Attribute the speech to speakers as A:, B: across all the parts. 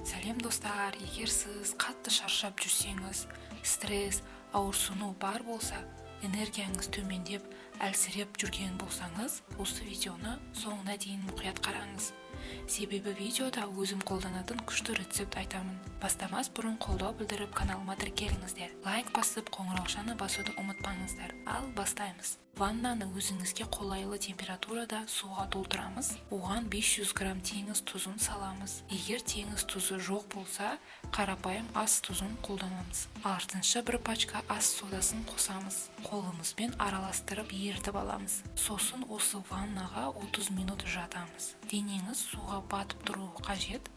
A: Сәлем достар, егер сіз қатты шаршап жүрсеңіз, стресс, ауырсыну бар болса, энергияңыз төмендеп, әлсіреп жүрген болсаңыз, осы видеоны соңына дейін мұқият қараңыз. Себебі видеода өзім қолданатын күшті рецепт айтамын. Бастамас бұрын қолдау білдіріп каналыма тіркеліңіздер. Лайк басып, қоңыраушаны басуды ұмытпаңыздар. Ал бастаймыз. Ваннаны өзіңізге қолайлы температурада суға толтырамыз. Оған 500 грамм теңіз тұзын саламыз. Егер теңіз тұзы жоқ болса, қарапайым ас тұзын қолданамыз. Артынша бір пачка ас содасын қосамыз. Қолымызбен араластырып ерітіп аламыз. Сосын осы ваннаға 30 минут жатамыз. Денеңіз суға батып тұруы қажет.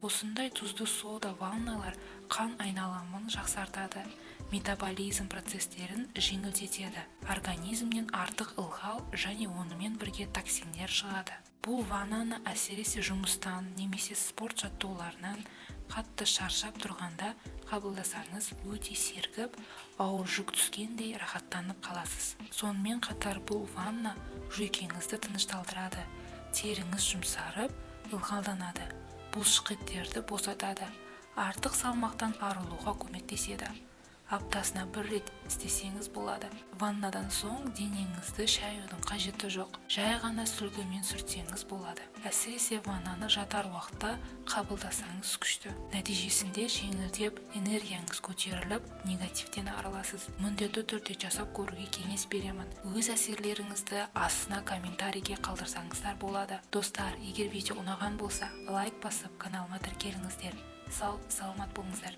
A: Осындай тұзды сода ванналар қан айналымын жақсартады, метаболизм процестерін жеңілдетеді, организмнен артық ылғал және онымен бірге токсиндер шығады. Бұл ваннаны әсіресе жұмыстан немесе спорт жаттығуларынан қатты шаршап тұрғанда қабылдасаңыз өте сергіп, ауыр жүк түскендей рахаттанып қаласыз. Сонымен қатар бұл ванна жүйкеңізді тынышталдырады, теріңіз жұмсарып, ылғалданады. Бұлшықеттерді босатады, артық салмақтан арылуға көмектеседі. Аптасына бір рет істесеңіз болады. Ваннадан соң денеңізді шаюдың қажеті жоқ. Жай ғана сүлгімен сүртсеңіз болады. Әсіресе ваннаны жатар уақытта қабылдасаңыз күшті. Нәтижесінде жеңілдеп, энергияңыз көтеріліп, негативтен арыласыз. Міндетті түрде жасап көруге кеңес беремін. Өз әсерлеріңізді астына комментарийге қалдырсаңыздар болады. Достар, егер видео ұнаған болса, лайк басып, каналыма тіркеліңіздер. Саламат болыңыздар.